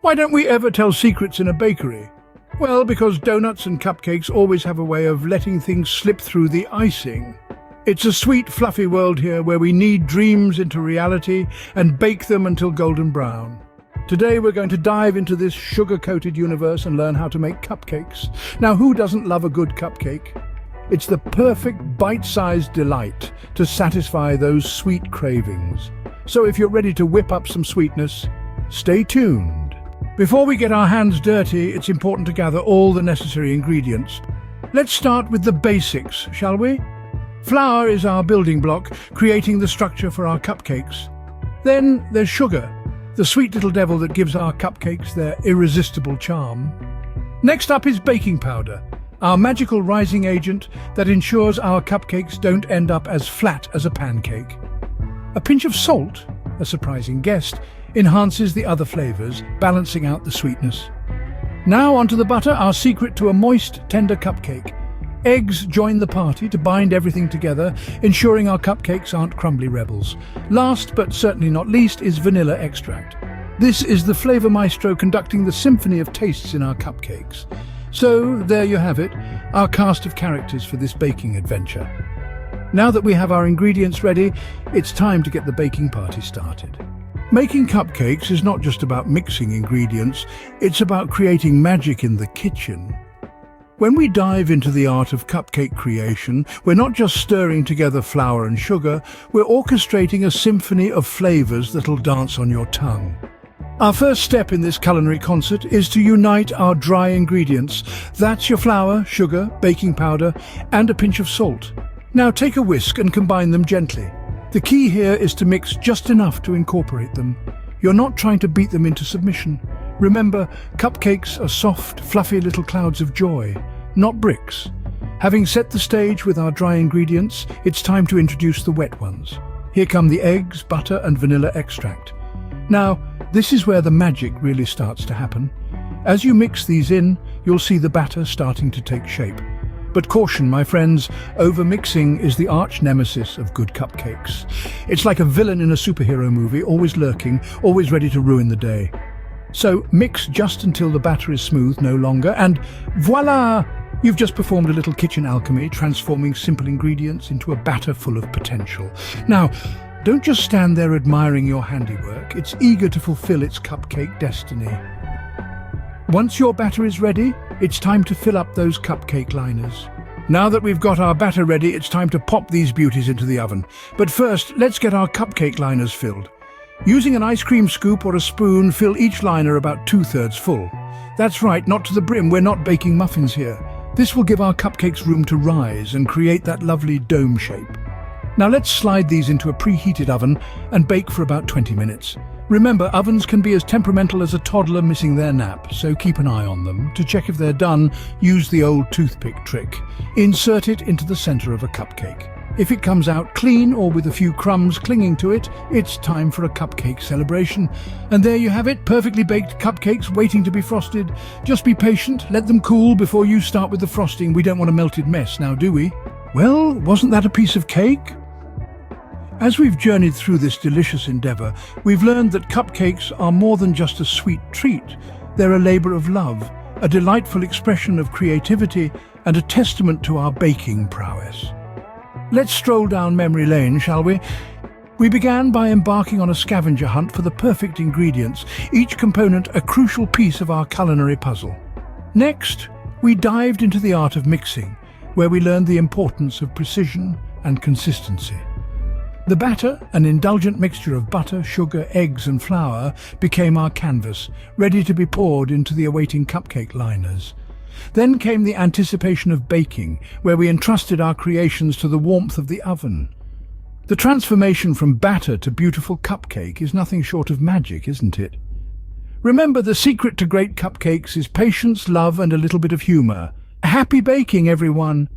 Why don't we ever tell secrets in a bakery? Well, because donuts and cupcakes always have a way of letting things slip through the icing. It's a sweet, fluffy world here where we knead dreams into reality and bake them until golden brown. Today we're going to dive into this sugar-coated universe and learn how to make cupcakes. Now, who doesn't love a good cupcake? It's the perfect bite-sized delight to satisfy those sweet cravings. So if you're ready to whip up some sweetness, stay tuned. Before we get our hands dirty, it's important to gather all the necessary ingredients. Let's start with the basics, shall we? Flour is our building block, creating the structure for our cupcakes. Then there's sugar, the sweet little devil that gives our cupcakes their irresistible charm. Next up is baking powder, our magical rising agent that ensures our cupcakes don't end up as flat as a pancake. A pinch of salt, a surprising guest, enhances the other flavors, balancing out the sweetness. Now onto the butter, our secret to a moist, tender cupcake. Eggs join the party to bind everything together, ensuring our cupcakes aren't crumbly rebels. Last, but certainly not least, is vanilla extract. This is the flavor maestro conducting the symphony of tastes in our cupcakes. So, there you have it, our cast of characters for this baking adventure. Now that we have our ingredients ready, it's time to get the baking party started. Making cupcakes is not just about mixing ingredients, it's about creating magic in the kitchen. When we dive into the art of cupcake creation, we're not just stirring together flour and sugar, we're orchestrating a symphony of flavors that'll dance on your tongue. Our first step in this culinary concert is to unite our dry ingredients. That's your flour, sugar, baking powder, and a pinch of salt. Now take a whisk and combine them gently. The key here is to mix just enough to incorporate them. You're not trying to beat them into submission. Remember, cupcakes are soft, fluffy little clouds of joy, not bricks. Having set the stage with our dry ingredients, it's time to introduce the wet ones. Here come the eggs, butter, and vanilla extract. Now, this is where the magic really starts to happen. As you mix these in, you'll see the batter starting to take shape. But caution, my friends, over-mixing is the arch-nemesis of good cupcakes. It's like a villain in a superhero movie, always lurking, always ready to ruin the day. So mix just until the batter is smooth no longer, and voila! You've just performed a little kitchen alchemy, transforming simple ingredients into a batter full of potential. Now, don't just stand there admiring your handiwork, it's eager to fulfill its cupcake destiny. Once your batter is ready, it's time to fill up those cupcake liners. Now that we've got our batter ready, it's time to pop these beauties into the oven. But first, let's get our cupcake liners filled. Using an ice cream scoop or a spoon, fill each liner about 2/3 full. That's right, not to the brim, we're not baking muffins here. This will give our cupcakes room to rise and create that lovely dome shape. Now let's slide these into a preheated oven and bake for about 20 minutes. Remember, ovens can be as temperamental as a toddler missing their nap, so keep an eye on them. To check if they're done, use the old toothpick trick. Insert it into the center of a cupcake. If it comes out clean or with a few crumbs clinging to it, it's time for a cupcake celebration. And there you have it, perfectly baked cupcakes waiting to be frosted. Just be patient, let them cool before you start with the frosting. We don't want a melted mess now, do we? Well, wasn't that a piece of cake? As we've journeyed through this delicious endeavor, we've learned that cupcakes are more than just a sweet treat. They're a labor of love, a delightful expression of creativity, and a testament to our baking prowess. Let's stroll down memory lane, shall we? We began by embarking on a scavenger hunt for the perfect ingredients, each component a crucial piece of our culinary puzzle. Next, we dived into the art of mixing, where we learned the importance of precision and consistency. The batter, an indulgent mixture of butter, sugar, eggs and flour, became our canvas, ready to be poured into the awaiting cupcake liners. Then came the anticipation of baking, where we entrusted our creations to the warmth of the oven. The transformation from batter to beautiful cupcake is nothing short of magic, isn't it? Remember, the secret to great cupcakes is patience, love and a little bit of humor. Happy baking, everyone!